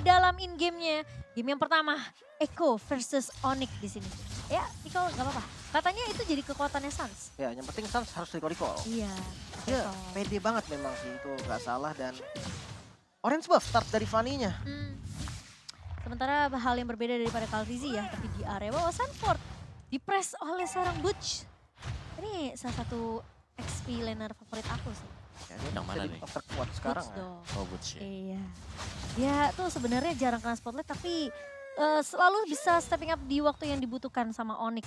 dalam in-game-nya. Game yang pertama, Echo versus Onyx di sini. Ya, Niko nggak apa-apa. Katanya itu jadi kekuatannya Suns. Ya, yang penting Suns harus recall. Iya. Dia betul. pede banget memang sih, itu nggak salah. Dan orange buff start dari Fanny-nya. Sementara hal yang berbeda daripada Calrizi ya, tapi di area bawah Sanford dipress oleh seorang Butch. Ini salah satu XP laner favorit aku sih. Ya, dia Yang mana jadi nih? terkuat sekarang Butch ya. dong. Oh, Butch ya. Iya. Dia tuh sebenarnya jarang kena spotlight tapi selalu bisa stepping up di waktu yang dibutuhkan sama Onyx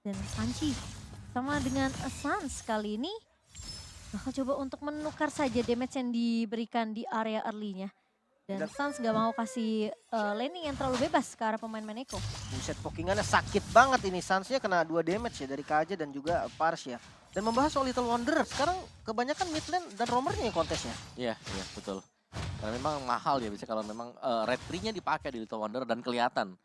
dan Sanchi. Sama dengan Suns kali ini bakal coba untuk menukar saja damage yang diberikan di area early-nya. Dan Suns gak mau kasih laning yang terlalu bebas ke arah pemain-pemain Echo. Buset, pokingannya sakit banget ini. Suns-nya kena 2 damage ya dari KJ dan juga Pars ya. Dan membahas soal Little Wonder, sekarang kebanyakan mid lane dan roamernya yang kontesnya. Iya, iya betul. Karena memang mahal ya bisa kalau memang red tree-nya dipakai di Little Wonder dan kelihatan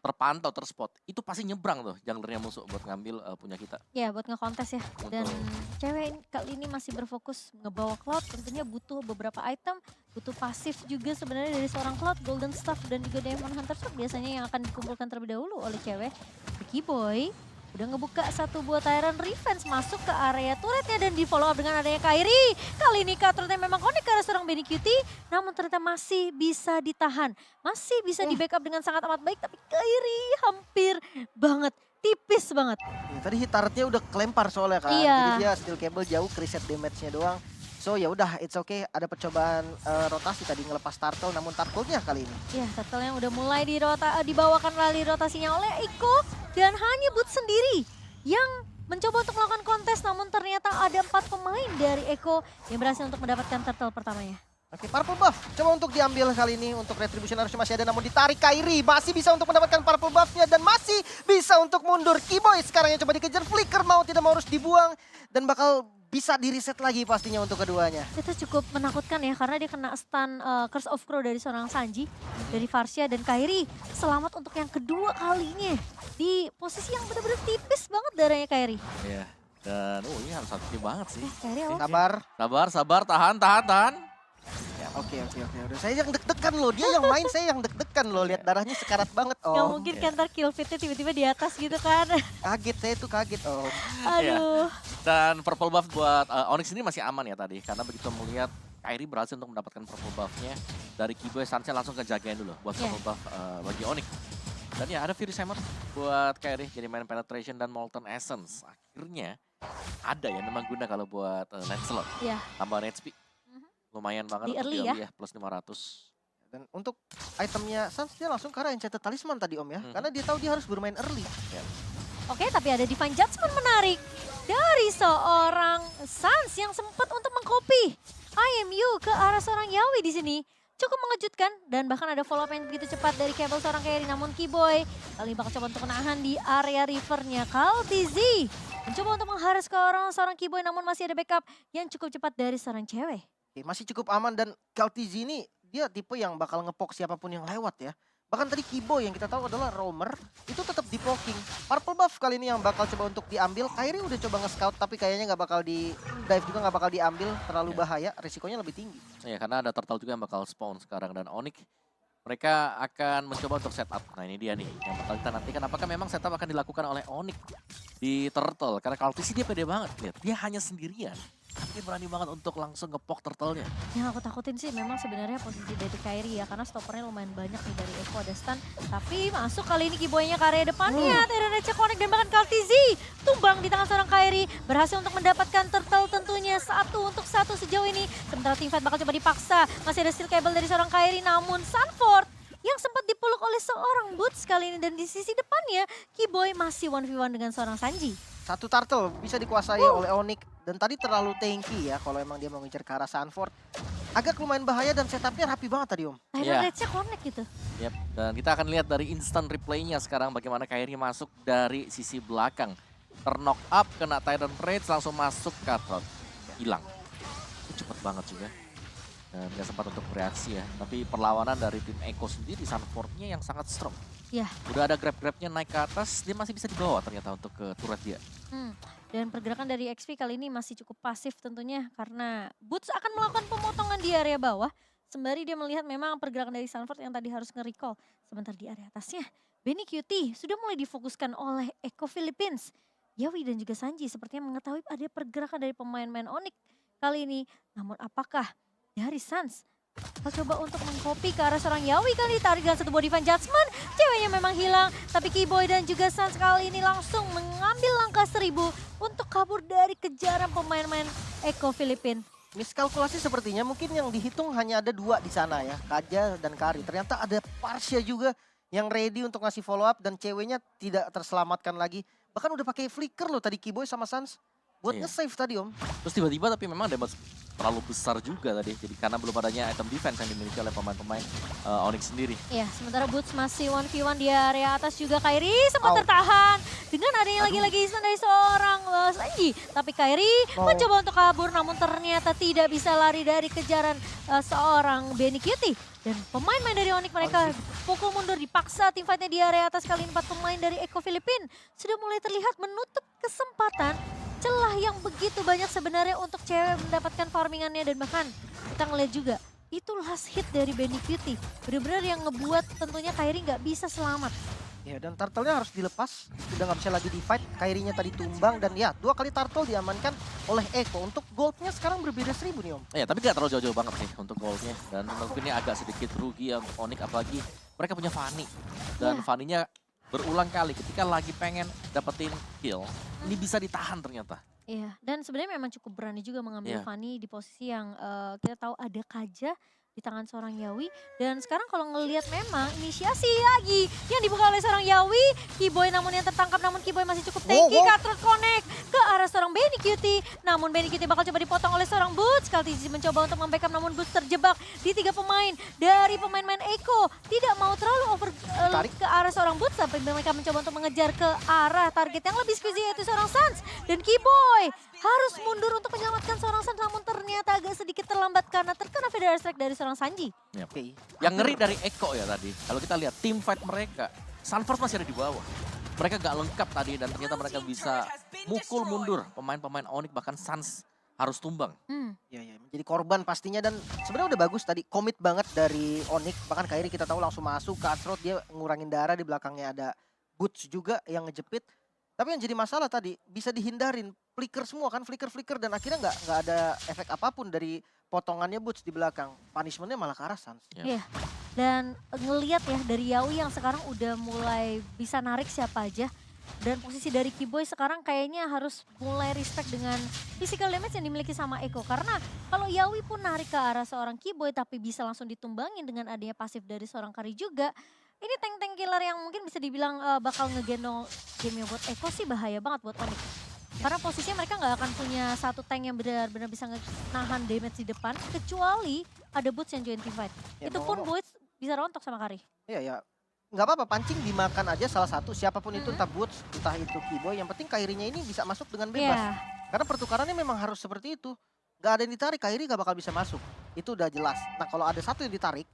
terpantau, terspot. Itu pasti nyebrang tuh junglernya musuh buat ngambil punya kita. Ya buat ngekontes ya. Dan Betul. cewek kali ini masih berfokus ngebawa Cloud. Tentunya butuh beberapa item, butuh pasif juga sebenarnya dari seorang Cloud, Golden Staff dan juga Diamond Hunter Sword biasanya yang akan dikumpulkan terlebih dahulu oleh cewek. Ricky Boy udah ngebuka satu buah Tyrant Revenge masuk ke area turretnya dan di follow up dengan adanya Kairi. Kali ini turretnya memang connect ke arah seorang Benny Cutie, namun ternyata masih bisa ditahan. Masih bisa di backup dengan sangat amat baik, tapi Kairi hampir banget, tipis banget. Ya, tadi hit turretnya udah kelempar soalnya kan. Iya. Jadi dia steel cable jauh, reset damage-nya doang. So ya udah, it's okay. Ada percobaan rotasi tadi ngelepas turtle, namun turtle-nya kali ini. Ya, turtle yang udah mulai dibawakan melalui rotasinya oleh Iko. Dan hanya Boots sendiri yang mencoba untuk melakukan kontes, namun ternyata ada 4 pemain dari Eko yang berhasil untuk mendapatkan turtle pertamanya. Oke, purple buff coba untuk diambil kali ini. Untuk retribution harusnya masih ada, namun ditarik Kairi. Masih bisa untuk mendapatkan purple buffnya dan masih bisa untuk mundur. Keyboy sekarang yang coba dikejar, flicker mau tidak mau harus dibuang. Dan bakal bisa di-reset lagi pastinya untuk keduanya. Itu cukup menakutkan ya, karena dia kena stun Curse of Crow dari seorang Sanji, dari Varsha dan Kairi. Selamat untuk yang kedua kalinya di posisi yang benar-benar tipis banget darahnya Kairi. Iya. Dan ini harus hati banget sih. Kairi awas. Sabar. Sabar, sabar, tahan, tahan, tahan. Ya, oke. Udah, saya yang deg-degan loh. Dia yang main, saya yang deg-degan loh. Lihat darahnya sekarat banget. Gak Oh, mungkin kan ntar kill fitnya tiba-tiba di atas gitu kan. kaget. Saya tuh kaget. Oh, Aduh. Dan purple buff buat Onyx ini masih aman ya tadi. Karena begitu melihat Kairi berhasil untuk mendapatkan purple buff-nya dari Keyboy, Sansnya langsung kejagain dulu buat purple buff bagi Onyx. Dan ya ada Furious Hammer buat Kairi jadi main penetration dan Molten Essence. Akhirnya ada ya memang guna kalau buat Lancelot. Iya. Tambahan HP. Lumayan banget Di untuk early diambil ya, plus 500. dan untuk itemnya Suns dia langsung ke arah Enchanted Talisman tadi Om ya. Karena dia tahu dia harus bermain early. Oke, tapi ada Divine Judgment menarik dari seorang Suns yang sempat untuk mengcopy IMU ke arah seorang Yawi di sini. Cukup mengejutkan dan bahkan ada follow up yang begitu cepat dari kabel seorang Kairi, namun Keyboy kali ini bakal coba untuk menahan di area rivernya. Caltizi mencoba untuk mengharas ke seorang Keyboy, namun masih ada backup yang cukup cepat dari seorang cewek. Oke, masih cukup aman dan Kaltizi ini dia tipe yang bakal ngepok siapapun yang lewat ya. Bahkan tadi Keyboy yang kita tahu adalah roamer itu tetap di poking. Purple buff kali ini yang bakal coba untuk diambil. Kairi udah coba nge-scout tapi kayaknya nggak bakal di dive juga, nggak bakal diambil, terlalu bahaya, risikonya lebih tinggi. Ya karena ada turtle juga yang bakal spawn sekarang dan Onyx mereka akan mencoba untuk setup. Nah ini dia nih yang bakal kita nantikan apakah memang setup akan dilakukan oleh Onyx di turtle. Karena kalau sih dia pede banget, lihat dia hanya sendirian. Dia berani banget untuk langsung ngepok turtle-nya. Yang aku takutin sih memang sebenarnya posisi dari Kairi ya, karena stoppernya lumayan banyak nih dari Echo, ada stun. Tapi masuk kali ini Keyboy-nya ke area depannya, Tyrant Connect dan bahkan Kaltizi tumbang di tangan seorang Kairi. Berhasil untuk mendapatkan turtle tentunya 1-1 sejauh ini. Sementara teamfight bakal coba dipaksa, masih ada steel cable dari seorang Kairi, namun Sanford yang sempat dipeluk oleh seorang Boots kali ini. Dan di sisi depannya, Keyboy masih 1v1 dengan seorang Sanji. Satu turtle bisa dikuasai oleh Onyx dan tadi terlalu tanky ya kalau emang dia mau ngejar ke arah Sanford. Agak lumayan bahaya dan setupnya rapi banget tadi Om. Tyrant connect gitu. Yap, dan kita akan lihat dari instant replaynya sekarang bagaimana Kairi masuk dari sisi belakang. Terknock up, kena Tyrant Rage, langsung masuk ke Cutthroat. Hilang. Itu cepet banget juga. Dan gak sempat untuk bereaksi ya. Tapi perlawanan dari tim Echo sendiri, Sanford-nya yang sangat strong. Ya. Udah ada grab-grabnya naik ke atas, dia masih bisa dibawa ternyata untuk ke turret dia. Dan pergerakan dari XP kali ini masih cukup pasif tentunya karena Boots akan melakukan pemotongan di area bawah. Sembari dia melihat memang pergerakan dari Sanford yang tadi harus nge-recall. Sebentar di area atasnya, Benny QT sudah mulai difokuskan oleh Eco Philippines. Yawi dan juga Sanji sepertinya mengetahui ada pergerakan dari pemain-pemain Onyx kali ini. Namun apakah dari Suns coba untuk mengcopy ke arah seorang Yawi kali ditarik dengan satu body fan judgment. Ceweknya memang hilang, tapi Keyboy dan juga Suns kali ini langsung mengambil langkah 1000 untuk kabur dari kejaran pemain-pemain Eco Philippines. Miskalkulasi sepertinya mungkin yang dihitung hanya ada 2 di sana ya, Kaja dan Kari. Ternyata ada Parsha juga yang ready untuk ngasih follow up dan ceweknya tidak terselamatkan lagi. Bahkan udah pakai flicker loh tadi Keyboy sama Suns buat Iya. nge-save tadi Om. Terus tiba-tiba tapi memang damage terlalu besar juga tadi. Jadi karena belum adanya item defense yang dimiliki oleh pemain-pemain Onyx sendiri. Ya, sementara Boots masih 1v1 di area atas juga. Kairi sempat Au. tertahan dengan adanya lagi-lagi stun dari seorang Sanji. Tapi Kairi mencoba untuk kabur namun ternyata tidak bisa lari dari kejaran seorang Benny Cutie. Dan pemain-pemain dari Onyx mereka pukul mundur, dipaksa tim fightnya di area atas kali 4 pemain dari Eco Philippines. Sudah mulai terlihat menutup kesempatan celah yang begitu banyak sebenarnya untuk cewek mendapatkan farmingannya. Dan bahkan kita ngeliat juga itu last hit dari Benny Cutie. Benar-benar yang ngebuat tentunya Kairi nggak bisa selamat. Ya dan turtle-nya harus dilepas, udah nggak bisa lagi di fight. Kairinya tadi tumbang dan ya 2 kali turtle diamankan oleh Eko. Untuk goldnya sekarang berbeda 1000 nih Om. Ya tapi gak terlalu jauh-jauh banget sih untuk goldnya. Dan menurutku ini agak sedikit rugi ya untuk Onyx, apalagi mereka punya Fanny. Dan Fanny-nya berulang kali ketika lagi pengen dapetin kill, ini bisa ditahan ternyata. Iya, dan sebenarnya memang cukup berani juga mengambil Iya. Fanny di posisi yang kita tahu ada Kaja di tangan seorang Yawi. Dan sekarang kalau ngelihat memang inisiasi lagi yang dibuka oleh seorang Yawi. Keyboy namun yang tertangkap, namun Keyboy masih cukup tanky. Cutthroat connect ke arah seorang Benny Cutie. Namun Benny Cutie bakal coba dipotong oleh seorang Boots. Kaltizi mencoba untuk membackup namun Boots terjebak di 3 pemain dari pemain-pemain Eco. Tidak mau terlalu over Tarik. ke arah seorang Boots sampai mereka mencoba untuk mengejar ke arah target yang lebih squeezy yaitu seorang Suns. Dan Keyboy harus mundur untuk menyelamatkan seorang Suns namun ternyata agak sedikit terlambat karena terkena Federal Strike dari seorang Sanji. Ya. Oke. Yang ngeri dari Eko ya tadi, kalau kita lihat team fight mereka, Sanford masih ada di bawah. Mereka gak lengkap tadi dan ternyata mereka bisa mukul mundur pemain-pemain Onyx, bahkan Suns harus tumbang. Ya, menjadi korban pastinya dan sebenarnya udah bagus tadi komit banget dari Onyx. Bahkan Kairi kita tahu langsung masuk ke Cutthroat, dia ngurangin darah, di belakangnya ada Boots juga yang ngejepit. Tapi yang jadi masalah tadi bisa dihindarin, flicker semua kan, flicker dan akhirnya nggak ada efek apapun dari potongannya Boots di belakang. Punishmentnya malah ke arah Suns. Ya. Iya. Dan ngelihat ya dari Yawi yang sekarang udah mulai bisa narik siapa aja. Dan posisi dari Keyboy sekarang kayaknya harus mulai respect dengan physical damage yang dimiliki sama Eko. Karena kalau Yawi pun narik ke arah seorang Keyboy tapi bisa langsung ditumbangin dengan adanya pasif dari seorang Kari juga. Ini tank-tank killer yang mungkin bisa dibilang bakal ngegendong game buat Eko sih bahaya banget buat Onyx. Karena posisinya mereka nggak akan punya satu tank yang benar-benar bisa nahan damage di depan. Kecuali ada Boots yang join team fight. Ya, Itu pun Boots bisa rontok sama Kari. Iya, nggak apa-apa, pancing dimakan aja salah satu, siapapun itu, entah Boots, entah itu Keyboy. Yang penting Kairinya ini bisa masuk dengan bebas. Iya. Karena pertukarannya memang harus seperti itu. Gak ada yang ditarik, Kairi gak bakal bisa masuk. Itu udah jelas. Nah kalau ada satu yang ditarik,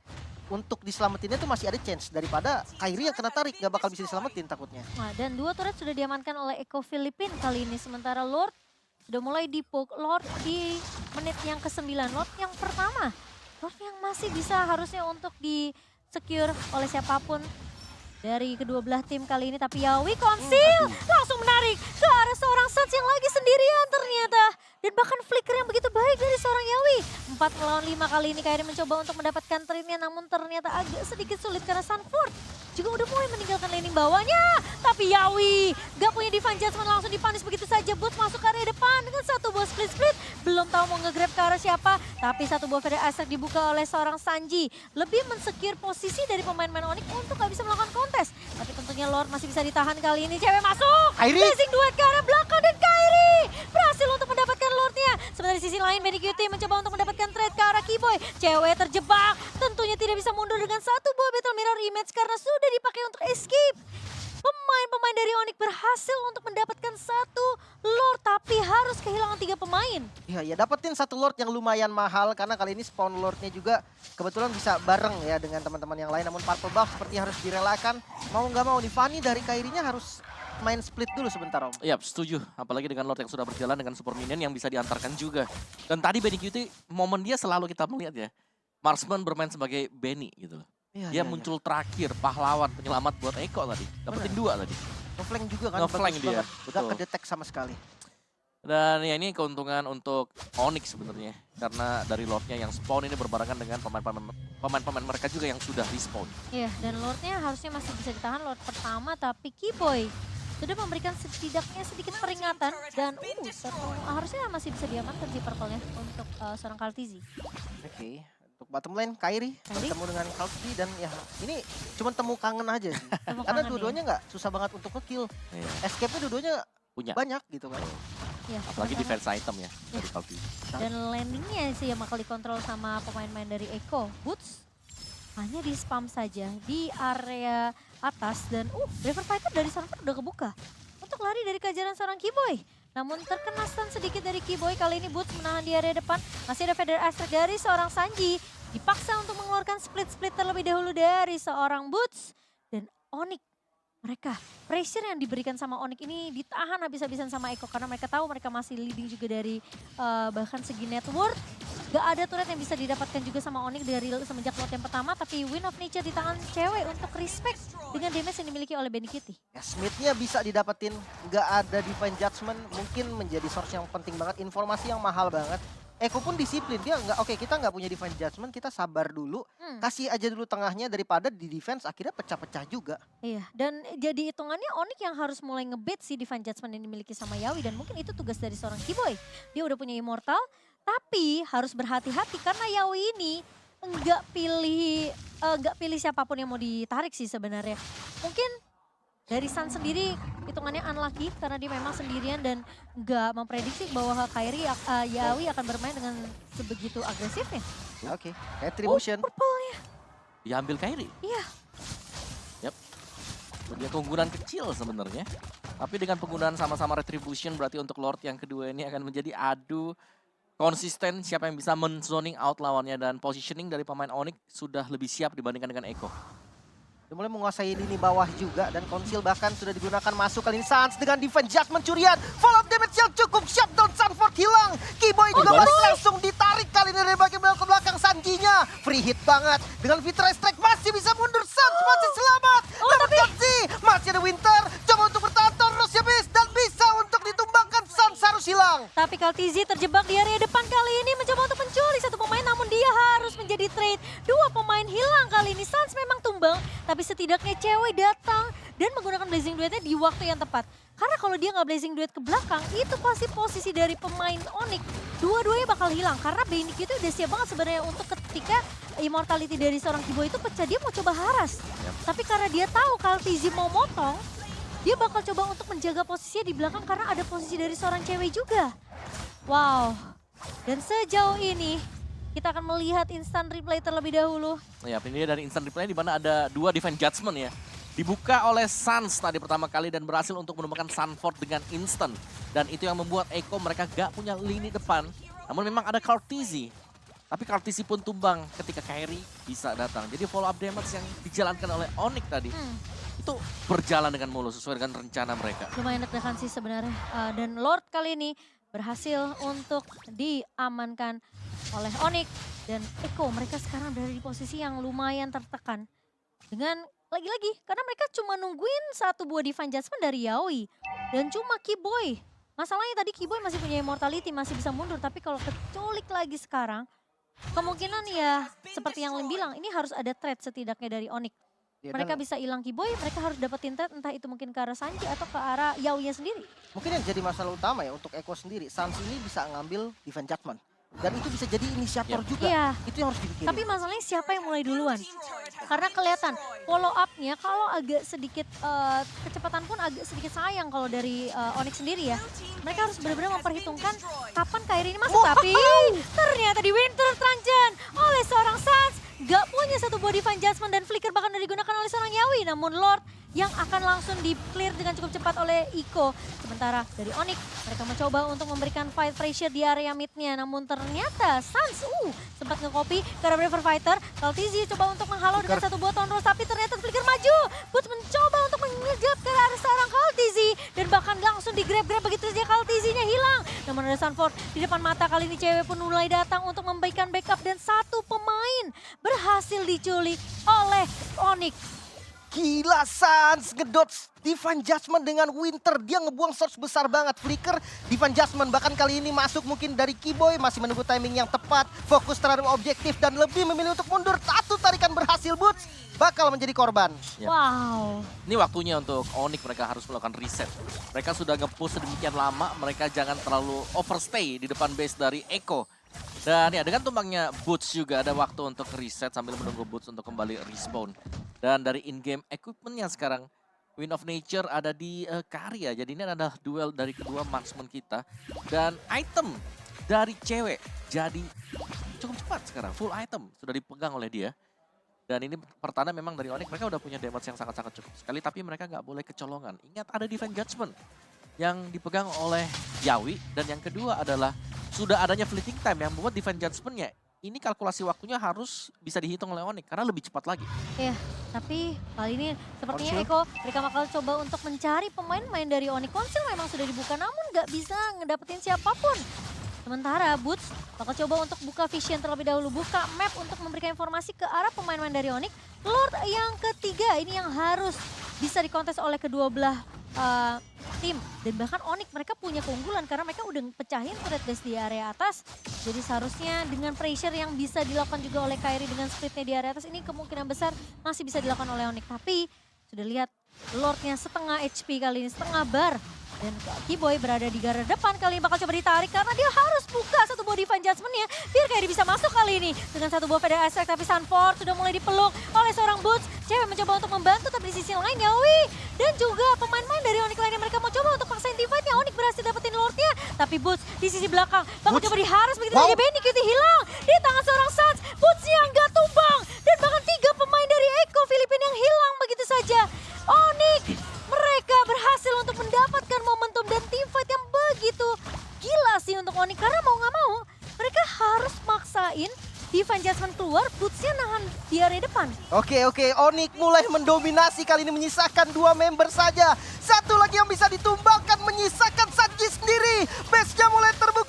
untuk diselamatinnya tuh masih ada chance. Daripada Kairi yang kena tarik, gak bakal bisa diselamatin takutnya. Nah, dan 2 turret sudah diamankan oleh Eco Philippines kali ini. Sementara Lord sudah mulai di-poke. Lord di menit yang ke-9. Lord yang pertama. Lord yang masih bisa harusnya untuk di-secure oleh siapapun dari kedua belah tim kali ini. Tapi Yawi conceal langsung menarik ke arah seorang Suns yang lagi sendirian ternyata. Dan bahkan flicker yang begitu baik dari seorang Yawi. 4 melawan 5 kali ini Kairi mencoba untuk mendapatkan trade-nya. Namun ternyata agak sedikit sulit karena Sanford juga udah mulai meninggalkan laning bawahnya. Tapi Yawi gak punya divine judgment, langsung dipanis begitu saja. Boots masuk ke area depan dengan satu buah split. Belum tahu mau nge-grab ke arah siapa. Tapi satu buah Federal Strike dibuka oleh seorang Sanji. Lebih mensecure posisi dari pemain-pemain Onyx untuk gak bisa melakukan kontes. Tapi tentunya Lord masih bisa ditahan kali ini. Cewek masuk. Kairi. Blazing duet ke arah belakang dan Kairi berhasil untuk mendapatkan Lordnya. Sementara di sisi lain Benny Cutie mencoba untuk mendapatkan trade ke arah Keyboy. Cewek terjebak. Tentunya tidak bisa mundur dengan satu buah Battle Mirror Image karena sudah dipakai untuk escape. Pemain-pemain dari Onyx berhasil untuk mendapatkan satu Lord tapi harus kehilangan 3 pemain. Iya, dapetin satu Lord yang lumayan mahal. Karena kali ini spawn Lordnya juga kebetulan bisa bareng ya dengan teman-teman yang lain. Namun Purple Buff seperti harus direlakan. Mau nggak mau nih, Fanny dari Kairinya harus main split dulu sebentar Om. Iya, setuju. Apalagi dengan Lord yang sudah berjalan dengan super minion yang bisa diantarkan juga. Dan tadi Benny Cutie, momen dia selalu kita melihat ya. Marksman bermain sebagai Benny gitu loh. Iya, Dia iya, muncul terakhir, pahlawan, penyelamat buat Eko tadi. Dapetin 2 tadi. Ngeflank juga kan. Ngeflank bagus dia, banget. Gak betul. kedetek sama sekali. Dan ya ini keuntungan untuk Onyx sebenarnya. Karena dari Lordnya yang spawn ini berbarengan dengan pemain-pemain mereka juga yang sudah respawn. Iya, dan Lordnya harusnya masih bisa ditahan Lord pertama, tapi Kiboy sudah memberikan setidaknya sedikit peringatan dan harusnya masih bisa diamankan sih purple-nya untuk seorang Kaltizi. Oke. Untuk bottom lane, Kairi Kairi. bertemu dengan Kalti dan ya ini cuma temu kangen aja sih. Temu Karena kangen dua-duanya nggak susah banget untuk nge-kill. Iya. Escape-nya dua-duanya Punya. banyak gitu kan. Ya, Apalagi sama-sama. defense item ya dari Kalti. Dan landingnya sih yang bakal dikontrol sama pemain-pemain dari Eko. Boots hanya di spam saja di area atas dan River Fighter dari Sanford udah kebuka untuk lari dari kejaran seorang Kiboy. Namun terkena stun sedikit dari Kiboy, kali ini Boots menahan di area depan. Masih ada Feather Aspect dari seorang Sanji. Dipaksa untuk mengeluarkan split-split terlebih dahulu dari seorang Boots. Dan Onyx, mereka pressure yang diberikan sama Onyx ini ditahan habis-habisan sama Eko. Karena mereka tahu mereka masih leading juga dari bahkan segi net worth. Gak ada turret yang bisa didapatkan juga sama Onyx dari semenjak lot yang pertama. Tapi Wind of Nature di tangan cewek untuk respect dengan damage yang dimiliki oleh Benny Kitty. Ya, Smith-nya bisa didapetin, nggak ada Divine Judgment, mungkin menjadi source yang penting banget, informasi yang mahal banget. Eko pun disiplin, dia nggak, oke kita nggak punya Divine Judgment, kita sabar dulu, kasih aja dulu tengahnya daripada di defense akhirnya pecah-pecah juga. Iya, dan jadi hitungannya Onyx yang harus mulai ngebait si Divine Judgment yang dimiliki sama Yawi. Dan mungkin itu tugas dari seorang Kiboy. Dia udah punya Immortal, tapi harus berhati-hati karena Yawi ini nggak pilih siapapun yang mau ditarik sih sebenarnya. Mungkin dari Sun sendiri hitungannya unlucky karena dia memang sendirian dan nggak memprediksi bahwa Yawi akan bermain dengan sebegitu agresifnya. Oke, Retribution. Purple-nya, Diambil Kairi. iya. Yap. Dia keunggulan kecil sebenarnya. Tapi dengan penggunaan sama-sama Retribution berarti untuk Lord yang kedua ini akan menjadi adu konsisten siapa yang bisa men-zoning out lawannya. Dan positioning dari pemain Onyx sudah lebih siap dibandingkan dengan Eko. Dia mulai menguasai lini bawah juga dan konsil bahkan sudah digunakan masuk kali ini Sans dengan Divine Judgment curian. Follow up damage yang cukup, shutdown Sanford hilang. Kiboy juga balik langsung ditarik kali ini dari bagian belakang Sanjinya. Free hit banget dengan Vitra Strike masih bisa mundur. Sans masih selamat. Dapat Kanzi, masih ada Winter. Coba untuk bertahan terus ya bis dan bisa untuk ditumbangkan. Sans harus hilang. Tapi Kaltizi terjebak di area depan kali ini mencoba untuk mencuri satu pemain namun dia harus menjadi trade. Dua pemain hilang kali ini. Sans memang tumbang tapi setidaknya cewek datang dan menggunakan Blazing Duetnya di waktu yang tepat. Karena kalau dia nggak Blazing Duet ke belakang itu pasti posisi dari pemain Onyx dua-duanya bakal hilang. Karena Benny itu udah siap banget sebenarnya untuk ketika immortality dari seorang Kiboy itu pecah dia mau coba haras. Tapi karena dia tahu Kaltizi mau motong, dia bakal coba untuk menjaga posisinya di belakang karena ada posisi dari seorang cewek juga. Wow. Dan sejauh ini kita akan melihat instant replay terlebih dahulu. Ya, ini dari instant replay di mana ada 2 Divine Judgment ya. Dibuka oleh Sans tadi pertama kali dan berhasil untuk menemukan Sanford dengan instant. Dan itu yang membuat Eko mereka gak punya lini depan. Namun memang ada Kaltizi. Tapi Kaltizi pun tumbang ketika Kairi bisa datang. Jadi follow up damage yang dijalankan oleh Onyx tadi. Itu berjalan dengan mulus sesuai dengan rencana mereka. Lumayan deg-degan sih sebenarnya. Dan Lord kali ini berhasil untuk diamankan oleh Onyx. Dan Eko mereka sekarang berada di posisi yang lumayan tertekan. Dengan lagi-lagi karena mereka cuma nungguin satu buah Divine Judgment dari Yaoi. Dan cuma Kiboy. Masalahnya tadi Kiboy masih punya immortality, masih bisa mundur. Tapi kalau keculik lagi sekarang, kemungkinan ya seperti yang Lim bilang, ini harus ada trade setidaknya dari Onyx. Ya, Mereka dan bisa hilang Kiboy, mereka harus dapetin trade entah itu mungkin ke arah Sanji atau ke arah Yaoinya sendiri. mungkin yang jadi masalah utama ya untuk Eko sendiri. Sans ini bisa ngambil Divine Judgment. Dan itu bisa jadi inisiator juga. Iya. Itu yang harus dipikirin. Tapi masalahnya siapa yang mulai duluan? Karena kelihatan follow up-nya kalau agak sedikit kecepatan pun agak sedikit sayang kalau dari Onyx sendiri ya. Mereka harus benar-benar memperhitungkan kapan Kairi ini masuk. Tapi ternyata di Winter Tranchen oleh seorang Sans gak punya satu buah Divine Judgment dan Flicker bahkan digunakan oleh seorang Yawi. Namun Lord yang akan langsung di-clear dengan cukup cepat oleh Iko. Sementara dari Onyx, mereka mencoba untuk memberikan fight pressure di area mid-nya. Namun ternyata Sans sempat nge-copy ke arah River Fighter. Kaltizi coba untuk menghalau dengan satu buah Tonros, tapi ternyata Flicker maju. Boots mencoba untuk mengejar ke arah seorang Kaltizi. Dan bahkan langsung di-grab-grab begitu saja Kaltizinya hilang. Namun ada Sunford di depan mata, kali ini cewek pun mulai datang untuk memberikan backup. Dan satu pemain berhasil diculik oleh Onyx. Gila Sans, ngedodge Divine Judgment dengan Winter. Dia ngebuang source besar banget. Flicker, Divine Judgment bahkan kali ini masuk mungkin dari Kiboy. Masih menunggu timing yang tepat, fokus terhadap objektif dan lebih memilih untuk mundur. Satu tarikan berhasil, Boots bakal menjadi korban. Ya. Wow. Ini waktunya untuk Onyx, mereka harus melakukan reset. Mereka sudah nge-push sedemikian lama, mereka jangan terlalu overstay di depan base dari Echo. Dan ya dengan tumbangnya Boots juga ada waktu untuk reset sambil menunggu Boots untuk kembali respawn. Dan dari in-game equipmentnya sekarang, Wind of Nature ada di Karya. Jadi ini adalah duel dari kedua marksman kita. Dan item dari cewek jadi cukup cepat sekarang, full item sudah dipegang oleh dia. Dan ini pertanda memang dari Onyx, mereka udah punya damage yang sangat-sangat cukup sekali. Tapi mereka nggak boleh kecolongan. Ingat ada Divine Judgment yang dipegang oleh Yawi. Dan yang kedua adalah sudah adanya fleeting time yang membuat Divine Judgment-nya ini kalkulasi waktunya harus bisa dihitung oleh Onyx karena lebih cepat lagi. Iya, tapi kali ini sepertinya Konsil. Eko mereka bakal coba untuk mencari pemain-pemain dari Onyx. Konsil memang sudah dibuka namun nggak bisa ngedapetin siapapun. Sementara Boots bakal coba untuk buka vision terlebih dahulu, buka map untuk memberikan informasi ke arah pemain-pemain dari Onyx. Lord yang ketiga ini yang harus bisa dikontes oleh kedua belah tim. Dan bahkan Onyx mereka punya keunggulan karena mereka udah pecahin turret base di area atas. Jadi seharusnya dengan pressure yang bisa dilakukan juga oleh Kairi dengan splitnya di area atas ini kemungkinan besar masih bisa dilakukan oleh Onyx. Tapi sudah lihat Lordnya setengah HP kali ini, setengah bar. Dan Kiboy berada di garda depan kali ini bakal coba ditarik karena dia harus buka satu buah Divine Judgment-nya biar Kairi bisa masuk kali ini. Dengan satu buah Feather Aspect tapi Sunford sudah mulai dipeluk oleh seorang Boots. Cewek mencoba untuk membantu tapi di sisi lain Yawi dan juga pemain-pemain dari Onyx lainnya mereka mau coba untuk paksain divide-nya. Onyx berhasil dapetin Lord-nya tapi Boots di sisi belakang bakal Boots. coba diharas begitu Wow. saja. Benny Cutie hilang di tangan seorang Suns. Boots-nya nggak tumbang dan bahkan 3 pemain dari Echo Filipina yang hilang begitu saja. Onyx mereka berhasil untuk mendapatkan momentum dan teamfight yang begitu gila sih untuk Onyx. Karena mau nggak mau mereka harus maksain Divine Judgment keluar, Boots-nya nahan di area depan. Oke, Onyx mulai mendominasi kali ini menyisakan 2 member saja. Satu lagi yang bisa ditumbangkan menyisakan Sanji sendiri. Base-nya mulai terbentuk.